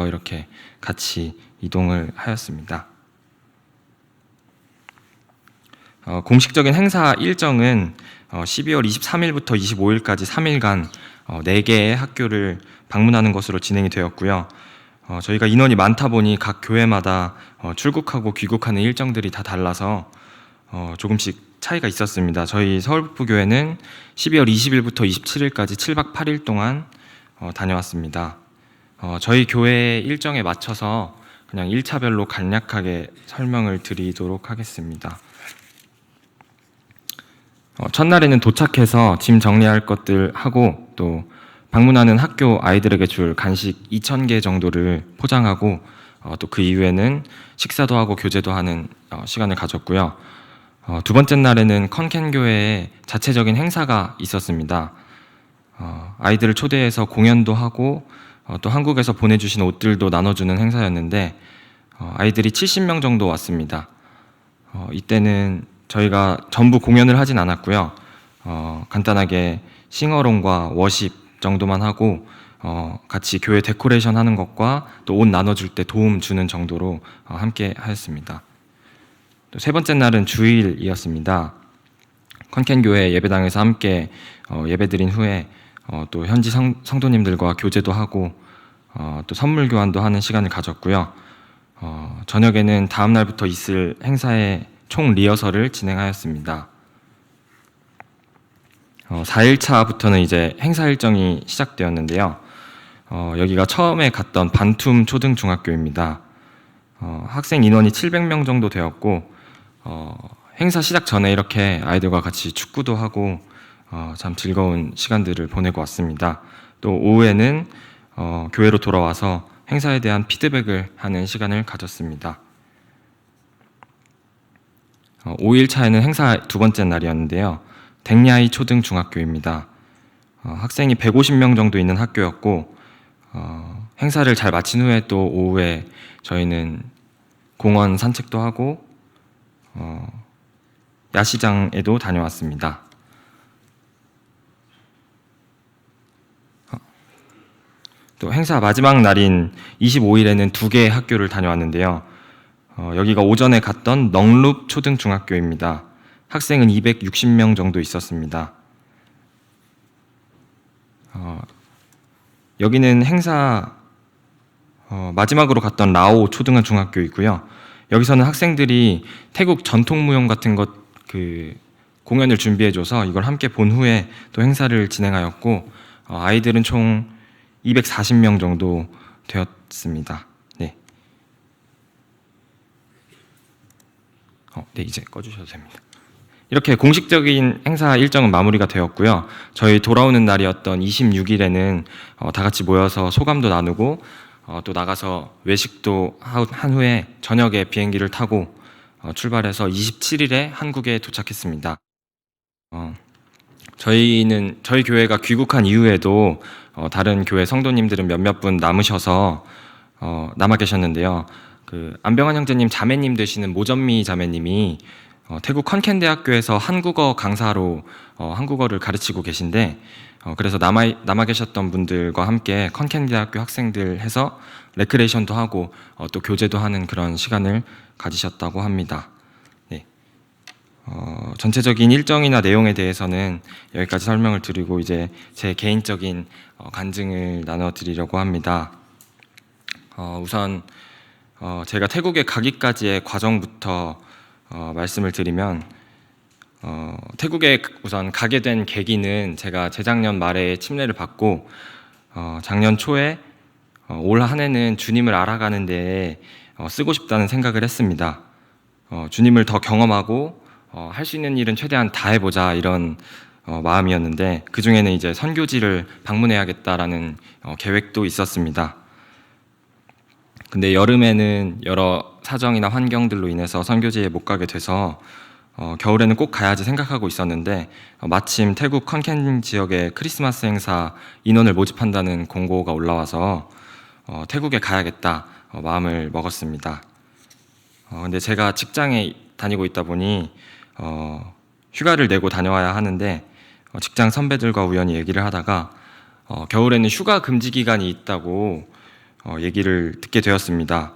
이렇게 같이 이동을 하였습니다. 공식적인 행사 일정은 12월 23일부터 25일까지 3일간 4개의 학교를 방문하는 것으로 진행이 되었고요. 저희가 인원이 많다 보니 각 교회마다 출국하고 귀국하는 일정들이 다 달라서 조금씩 차이가 있었습니다. 저희 서울북부교회는 12월 20일부터 27일까지 7박 8일 동안 다녀왔습니다. 저희 교회 일정에 맞춰서 그냥 1차별로 간략하게 설명을 드리도록 하겠습니다. 첫날에는 도착해서 짐 정리할 것들 하고 또 방문하는 학교 아이들에게 줄 간식 2,000개 정도를 포장하고 또 그 이후에는 식사도 하고 교제도 하는 시간을 가졌고요. 두 번째 날에는 컨켄교회에 자체적인 행사가 있었습니다. 아이들을 초대해서 공연도 하고 또 한국에서 보내주신 옷들도 나눠주는 행사였는데 아이들이 70명 정도 왔습니다. 이때는 저희가 전부 공연을 하진 않았고요. 간단하게 싱어롱과 워십 정도만 하고 같이 교회 데코레이션 하는 것과 또 옷 나눠줄 때 도움 주는 정도로 함께 하였습니다. 또 세 번째 날은 주일이었습니다. 컨켄교회 예배당에서 함께 예배드린 후에 또 현지 성도님들과 교제도 하고 또 선물 교환도 하는 시간을 가졌고요. 저녁에는 다음 날부터 있을 행사의 총 리허설을 진행하였습니다. 4일차부터는 이제 행사 일정이 시작되었는데요. 여기가 처음에 갔던 반툼 초등중학교입니다. 학생 인원이 700명 정도 되었고 행사 시작 전에 이렇게 아이들과 같이 축구도 하고 참 즐거운 시간들을 보내고 왔습니다. 또 오후에는 교회로 돌아와서 행사에 대한 피드백을 하는 시간을 가졌습니다. 5일차에는 행사 두 번째 날이었는데요. 댕야이 초등중학교입니다. 학생이 150명 정도 있는 학교였고 행사를 잘 마친 후에 또 오후에 저희는 공원 산책도 하고 야시장에도 다녀왔습니다. 또 행사 마지막 날인 25일에는 2개의 학교를 다녀왔는데요. 여기가 오전에 갔던 넝룹 초등중학교입니다. 학생은 260명 정도 있었습니다. 여기는 행사 마지막으로 갔던 라오 초등중학교이고요. 여기서는 학생들이 태국 전통무용 같은 것 공연을 준비해줘서 이걸 함께 본 후에 또 행사를 진행하였고 아이들은 총 240명 정도 되었습니다. 네. 네, 이제 꺼주셔도 됩니다. 이렇게 공식적인 행사 일정은 마무리가 되었고요. 저희 돌아오는 날이었던 26일에는 다 같이 모여서 소감도 나누고 또 나가서 외식도 한 후에 저녁에 비행기를 타고 출발해서 27일에 한국에 도착했습니다. 저희 교회가 귀국한 이후에도 다른 교회 성도님들은 몇몇 분 남으셔서 남아 계셨는데요. 안병환 형제님 자매님 되시는 모전미 자매님이 태국 컨켄대학교에서 한국어 강사로 한국어를 가르치고 계신데 그래서 남아 계셨던 분들과 함께 컨켄대학교 학생들 해서 레크레이션도 하고 또 교제도 하는 그런 시간을 가지셨다고 합니다. 네. 전체적인 일정이나 내용에 대해서는 여기까지 설명을 드리고 이제 제 개인적인 간증을 나눠드리려고 합니다. 우선 제가 태국에 가기까지의 과정부터 말씀을 드리면 태국에 우선 가게 된 계기는 제가 재작년 말에 침례를 받고 작년 초에 올 한 해는 주님을 알아가는 데에 쓰고 싶다는 생각을 했습니다. 주님을 더 경험하고 할 수 있는 일은 최대한 다 해보자 이런 마음이었는데 그 중에는 이제 선교지를 방문해야겠다라는 계획도 있었습니다. 근데 여름에는 여러 사정이나 환경들로 인해서 선교지에 못 가게 돼서 겨울에는 꼭 가야지 생각하고 있었는데 마침 태국 컨켄 지역의 크리스마스 행사 인원을 모집한다는 공고가 올라와서 태국에 가야겠다 마음을 먹었습니다. 근데 제가 직장에 다니고 있다 보니 휴가를 내고 다녀와야 하는데 직장 선배들과 우연히 얘기를 하다가 겨울에는 휴가 금지 기간이 있다고 얘기를 듣게 되었습니다.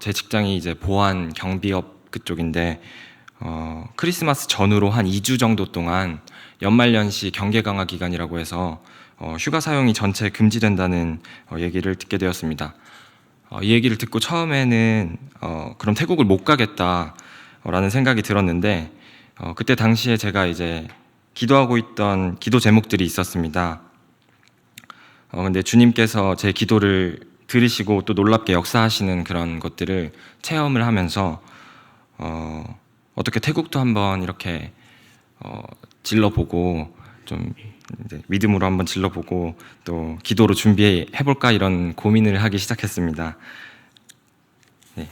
제 직장이 이제 보안 경비업 그쪽인데 크리스마스 전후로 한 2주 정도 동안 연말연시 경계 강화 기간이라고 해서 휴가 사용이 전체 금지된다는 얘기를 듣게 되었습니다. 이 얘기를 듣고 처음에는 그럼 태국을 못 가겠다라는 생각이 들었는데 그때 당시에 제가 이제 기도하고 있던 기도 제목들이 있었습니다. 근데 주님께서 제 기도를 들으시고 또 놀랍게 역사하시는 그런 것들을 체험을 하면서 어떻게 태국도 한번 이렇게 질러보고 좀 이제 믿음으로 한번 질러보고 또 기도로 준비해볼까 이런 고민을 하기 시작했습니다. 네.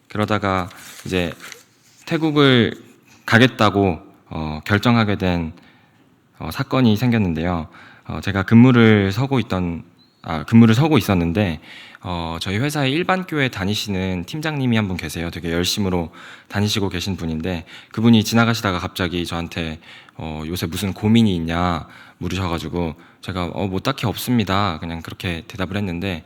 그러다가 이제 태국을 가겠다고 결정하게 된 사건이 생겼는데요. 제가 근무를 서고 있었는데 저희 회사에 일반 교회 다니시는 팀장님이 한 분 계세요. 되게 열심으로 다니시고 계신 분인데 그분이 지나가시다가 갑자기 저한테 요새 무슨 고민이 있냐 물으셔가지고 제가 뭐 딱히 없습니다. 그냥 그렇게 대답을 했는데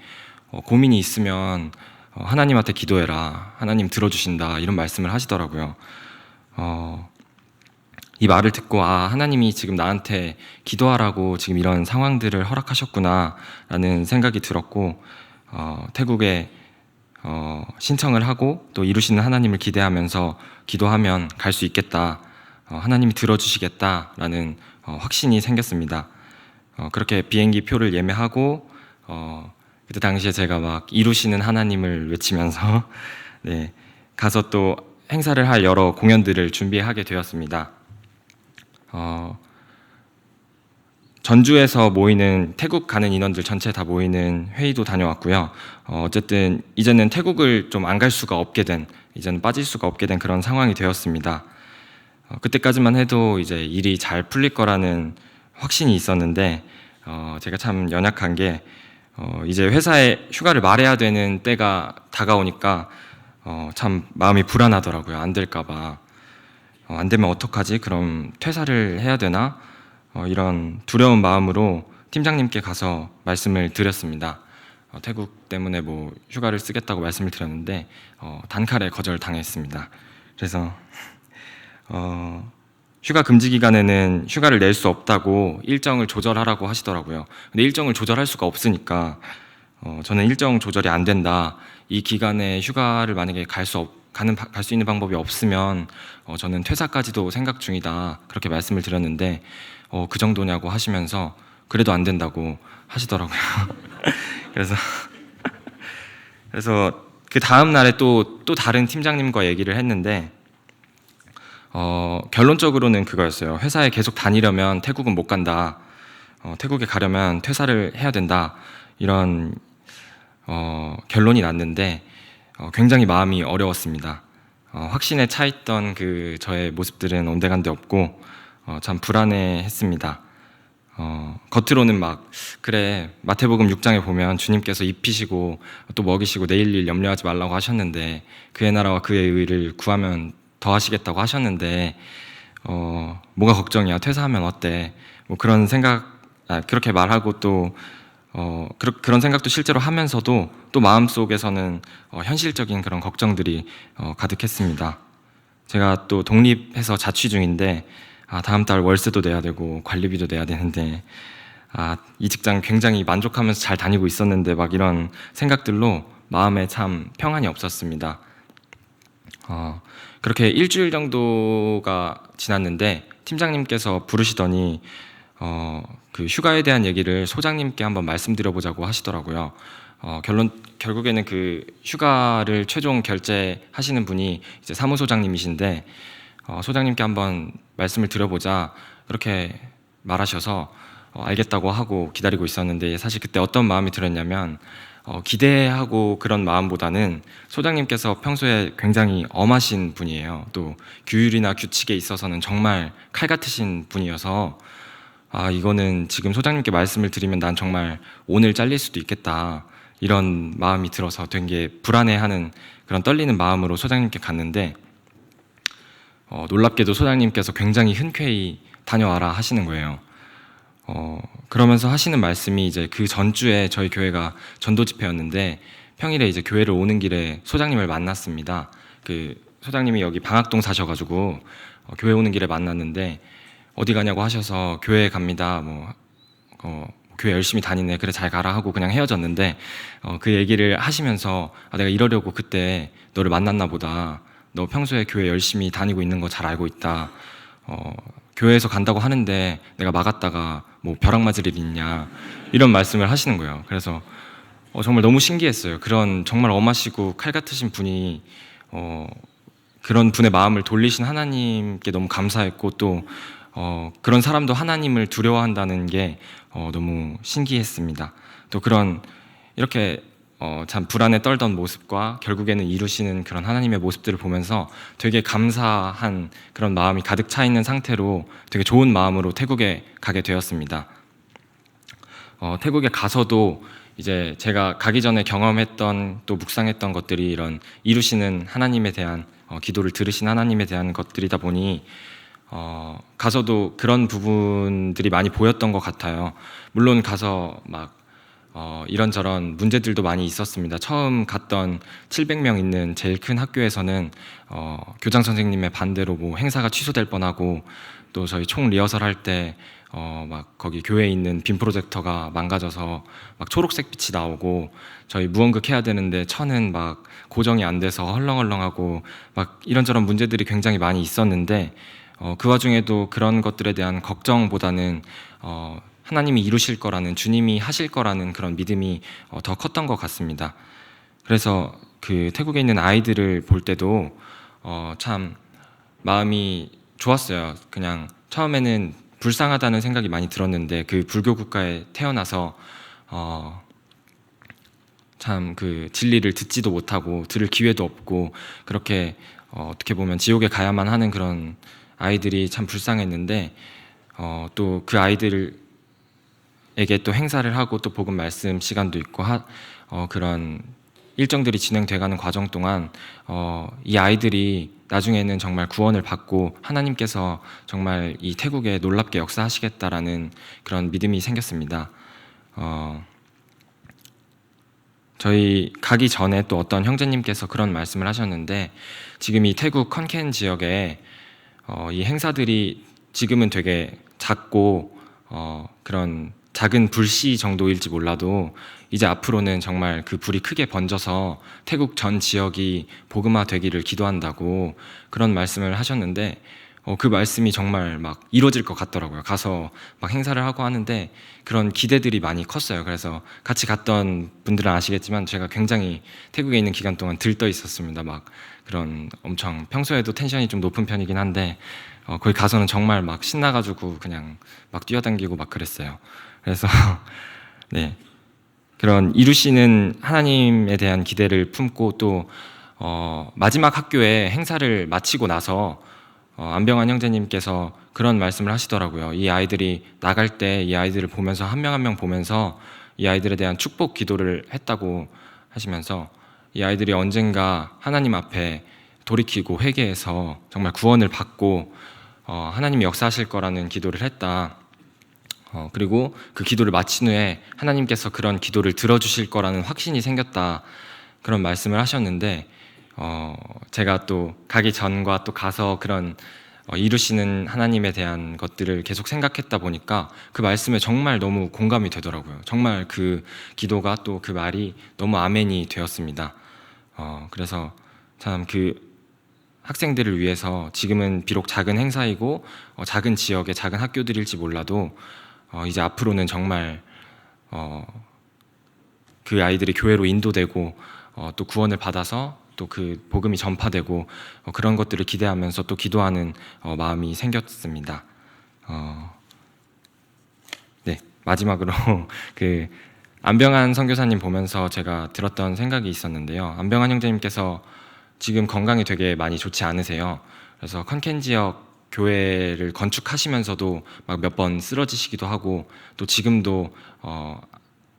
고민이 있으면 하나님한테 기도해라. 하나님 들어주신다. 이런 말씀을 하시더라고요. 이 말을 듣고 하나님이 지금 나한테 기도하라고 지금 이런 상황들을 허락하셨구나 라는 생각이 들었고 태국에 신청을 하고 또 이루시는 하나님을 기대하면서 기도하면 갈 수 있겠다, 하나님이 들어주시겠다 라는 확신이 생겼습니다. 그렇게 비행기 표를 예매하고 그때 당시에 제가 막 이루시는 하나님을 외치면서 네, 가서 또 행사를 할 여러 공연들을 준비하게 되었습니다. 전주에서 모이는 태국 가는 인원들 전체 다 모이는 회의도 다녀왔고요. 어쨌든 이제는 태국을 좀 안 갈 수가 없게 된, 이제는 빠질 수가 없게 된 그런 상황이 되었습니다. 그때까지만 해도 이제 일이 잘 풀릴 거라는 확신이 있었는데 제가 참 연약한 게 이제 회사에 휴가를 말해야 되는 때가 다가오니까 참 마음이 불안하더라고요. 안 될까봐. 안 되면 어떡하지? 그럼 퇴사를 해야 되나? 이런 두려운 마음으로 팀장님께 가서 말씀을 드렸습니다. 태국 때문에 뭐 휴가를 쓰겠다고 말씀을 드렸는데 단칼에 거절당했습니다. 그래서 휴가 금지 기간에는 휴가를 낼 수 없다고 일정을 조절하라고 하시더라고요. 근데 일정을 조절할 수가 없으니까 저는 일정 조절이 안 된다. 이 기간에 휴가를 만약에 갈 수 있는 방법이 없으면 저는 퇴사까지도 생각 중이다. 그렇게 말씀을 드렸는데 그 정도냐고 하시면서 그래도 안 된다고 하시더라고요. 그래서 그 다음 날에 또 다른 팀장님과 얘기를 했는데 결론적으로는 그거였어요. 회사에 계속 다니려면 태국은 못 간다. 태국에 가려면 퇴사를 해야 된다. 이런 결론이 났는데 굉장히 마음이 어려웠습니다. 확신에 차 있던 그 저의 모습들은 온데간데 없고 참 불안해했습니다. 겉으로는 막 그래 마태복음 6장에 보면 주님께서 입히시고 또 먹이시고 내일 일 염려하지 말라고 하셨는데 그의 나라와 그의 의를 구하면 더 하시겠다고 하셨는데 뭐가 걱정이야, 퇴사하면 어때, 뭐 그런 생각, 그렇게 말하고 또 그런 생각도 실제로 하면서도 또 마음속에서는 현실적인 그런 걱정들이 가득했습니다. 제가 또 독립해서 자취 중인데 다음 달 월세도 내야 되고 관리비도 내야 되는데 이 직장 굉장히 만족하면서 잘 다니고 있었는데 막 이런 생각들로 마음에 참 평안이 없었습니다. 그렇게 일주일 정도가 지났는데 팀장님께서 부르시더니 그 휴가에 대한 얘기를 소장님께 한번 말씀드려보자고 하시더라고요. 결국에는 그 휴가를 최종 결제하시는 분이 이제 사무소장님이신데 소장님께 한번 말씀을 드려보자 그렇게 말하셔서 알겠다고 하고 기다리고 있었는데 사실 그때 어떤 마음이 들었냐면 기대하고 그런 마음보다는 소장님께서 평소에 굉장히 엄하신 분이에요. 또 규율이나 규칙에 있어서는 정말 칼 같으신 분이어서 이거는 지금 소장님께 말씀을 드리면 난 정말 오늘 잘릴 수도 있겠다 이런 마음이 들어서 되게 불안해하는 그런 떨리는 마음으로 소장님께 갔는데 놀랍게도 소장님께서 굉장히 흔쾌히 다녀와라 하시는 거예요. 그러면서 하시는 말씀이 이제 그 전주에 저희 교회가 전도 집회였는데 평일에 이제 교회를 오는 길에 소장님을 만났습니다. 그 소장님이 여기 방학동 사셔가지고 교회 오는 길에 만났는데 어디 가냐고 하셔서 교회 갑니다. 교회 열심히 다니네. 그래 잘 가라 하고 그냥 헤어졌는데 그 얘기를 하시면서 내가 이러려고 그때 너를 만났나 보다. 너 평소에 교회 열심히 다니고 있는 거 잘 알고 있다. 교회에서 간다고 하는데 내가 막았다가 뭐 벼락 맞을 일 있냐 이런 말씀을 하시는 거예요. 그래서 정말 너무 신기했어요. 그런 정말 엄하시고 칼 같으신 분이 그런 분의 마음을 돌리신 하나님께 너무 감사했고 또 그런 사람도 하나님을 두려워한다는 게 너무 신기했습니다. 또 그런 이렇게 참 불안에 떨던 모습과 결국에는 이루시는 그런 하나님의 모습들을 보면서 되게 감사한 그런 마음이 가득 차 있는 상태로 되게 좋은 마음으로 태국에 가게 되었습니다. 태국에 가서도 이제 제가 가기 전에 경험했던 또 묵상했던 것들이 이런 이루시는 하나님에 대한 기도를 들으신 하나님에 대한 것들이다 보니 가서도 그런 부분들이 많이 보였던 것 같아요. 물론 가서 막 이런저런 문제들도 많이 있었습니다. 처음 갔던 700명 있는 제일 큰 학교에서는 교장 선생님의 반대로 뭐 행사가 취소될 뻔하고 또 저희 총 리허설 할 때 막 거기 교회에 있는 빔 프로젝터가 망가져서 막 초록색 빛이 나오고 저희 무언극 해야 되는데 천은 막 고정이 안 돼서 헐렁헐렁하고 막 이런저런 문제들이 굉장히 많이 있었는데 그 와중에도 그런 것들에 대한 걱정보다는 하나님이 이루실 거라는, 주님이 하실 거라는 그런 믿음이 더 컸던 것 같습니다. 그래서 그 태국에 있는 아이들을 볼 때도 참 마음이 좋았어요. 그냥 처음에는 불쌍하다는 생각이 많이 들었는데 그 불교 국가에 태어나서 참 그 진리를 듣지도 못하고 들을 기회도 없고 그렇게 어떻게 보면 지옥에 가야만 하는 그런 아이들이 참 불쌍했는데 또 그 아이들에게 또 행사를 하고 또 복음 말씀 시간도 있고 그런 일정들이 진행돼가는 과정 동안 이 아이들이 나중에는 정말 구원을 받고 하나님께서 정말 이 태국에 놀랍게 역사하시겠다라는 그런 믿음이 생겼습니다. 저희 가기 전에 또 어떤 형제님께서 그런 말씀을 하셨는데 지금 이 태국 컨켄 지역에 이 행사들이 지금은 되게 작고 그런 작은 불씨 정도일지 몰라도 이제 앞으로는 정말 그 불이 크게 번져서 태국 전 지역이 복음화 되기를 기도한다고 그런 말씀을 하셨는데 그 말씀이 정말 막 이루어질 것 같더라고요. 가서 막 행사를 하고 하는데 그런 기대들이 많이 컸어요. 그래서 같이 갔던 분들은 아시겠지만 제가 굉장히 태국에 있는 기간 동안 들떠 있었습니다. 막 그런 엄청 평소에도 텐션이 좀 높은 편이긴 한데 거기 가서는 정말 막 신나가지고 그냥 막 뛰어당기고 막 그랬어요. 그래서 네, 그런 이루시는 하나님에 대한 기대를 품고 또 마지막 학교에 행사를 마치고 나서 안병환 형제님께서 그런 말씀을 하시더라고요. 이 아이들이 나갈 때 이 아이들을 보면서 한 명 한 명 보면서 이 아이들에 대한 축복 기도를 했다고 하시면서 이 아이들이 언젠가 하나님 앞에 돌이키고 회개해서 정말 구원을 받고 하나님이 역사하실 거라는 기도를 했다. 그리고 그 기도를 마친 후에 하나님께서 그런 기도를 들어주실 거라는 확신이 생겼다. 그런 말씀을 하셨는데 제가 또 가기 전과 또 가서 그런 이루시는 하나님에 대한 것들을 계속 생각했다 보니까 그 말씀에 정말 너무 공감이 되더라고요. 정말 그 기도가 또 그 말이 너무 아멘이 되었습니다. 그래서 참 그 학생들을 위해서 지금은 비록 작은 행사이고 작은 지역의 작은 학교들일지 몰라도 이제 앞으로는 정말 그 아이들이 교회로 인도되고 또 구원을 받아서 또 그 복음이 전파되고 그런 것들을 기대하면서 또 기도하는 마음이 생겼습니다. 네, 마지막으로 그 안병환 선교사님 보면서 제가 들었던 생각이 있었는데요. 안병환 형제님께서 지금 건강이 되게 많이 좋지 않으세요. 그래서 컨켄 지역 교회를 건축하시면서도 막 몇 번 쓰러지시기도 하고 또 지금도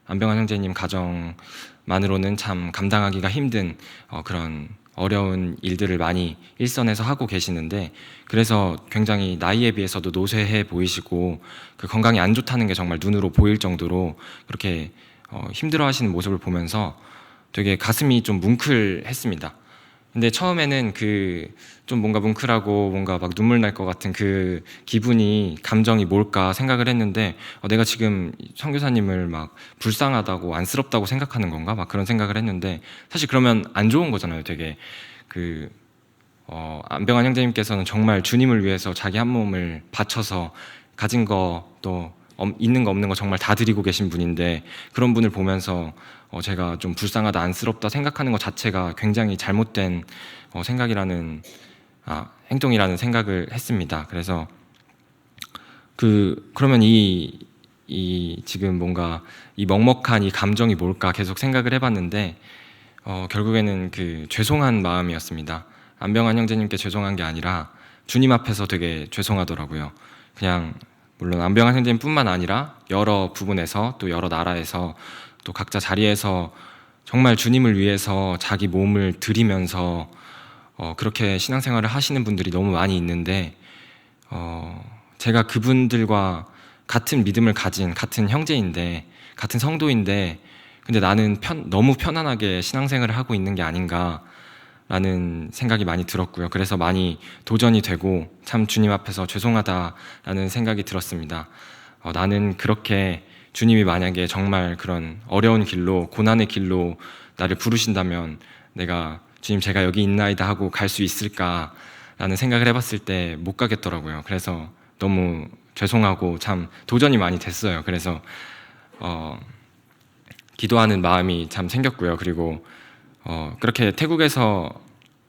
안병환 형제님 가정만으로는 참 감당하기가 힘든 그런 어려운 일들을 많이 일선에서 하고 계시는데 그래서 굉장히 나이에 비해서도 노쇠해 보이시고 그 건강이 안 좋다는 게 정말 눈으로 보일 정도로 그렇게 힘들어하시는 모습을 보면서 되게 가슴이 좀 뭉클했습니다. 근데 처음에는 좀 뭔가 뭉클하고 뭔가 막 눈물 날 것 같은 그 기분이, 감정이 뭘까 생각을 했는데, 내가 지금 선교사님을 막 불쌍하다고 안쓰럽다고 생각하는 건가? 막 그런 생각을 했는데, 사실 그러면 안 좋은 거잖아요. 되게 안병환 형제님께서는 정말 주님을 위해서 자기 한 몸을 바쳐서 가진 거 또 있는 거 없는 거 정말 다 드리고 계신 분인데, 그런 분을 보면서 제가 좀 불쌍하다 안쓰럽다 생각하는 것 자체가 굉장히 잘못된 행동이라는 생각을 했습니다. 그래서 그러면 지금 뭔가 이 먹먹한 이 감정이 뭘까 계속 생각을 해봤는데, 결국에는 죄송한 마음이었습니다. 안병환 형제님께 죄송한 게 아니라 주님 앞에서 되게 죄송하더라고요. 그냥 물론 안병환 형제님뿐만 아니라 여러 부분에서 또 여러 나라에서 또 각자 자리에서 정말 주님을 위해서 자기 몸을 드리면서 그렇게 신앙생활을 하시는 분들이 너무 많이 있는데, 제가 그분들과 같은 믿음을 가진 같은 형제인데, 같은 성도인데, 근데 나는 너무 편안하게 신앙생활을 하고 있는 게 아닌가라는 생각이 많이 들었고요. 그래서 많이 도전이 되고 참 주님 앞에서 죄송하다라는 생각이 들었습니다. 나는 그렇게 주님이 만약에 정말 그런 어려운 길로, 고난의 길로 나를 부르신다면 내가 주님 제가 여기 있나이다 하고 갈 수 있을까라는 생각을 해봤을 때 못 가겠더라고요. 그래서 너무 죄송하고 참 도전이 많이 됐어요. 그래서 기도하는 마음이 참 생겼고요. 그리고 그렇게 태국에서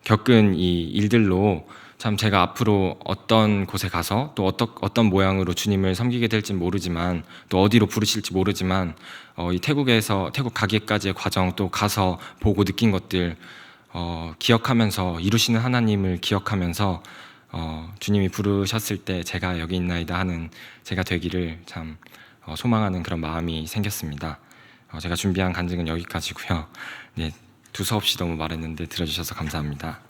겪은 이 일들로 참 제가 앞으로 어떤 곳에 가서 또 어떤 모양으로 주님을 섬기게 될지 모르지만, 또 어디로 부르실지 모르지만, 이 태국 가기까지의 과정, 또 가서 보고 느낀 것들 기억하면서, 이루시는 하나님을 기억하면서 주님이 부르셨을 때 제가 여기 있나이다 하는 제가 되기를 참 소망하는 그런 마음이 생겼습니다. 제가 준비한 간증은 여기까지고요. 네, 두서없이 너무 말했는데 들어주셔서 감사합니다.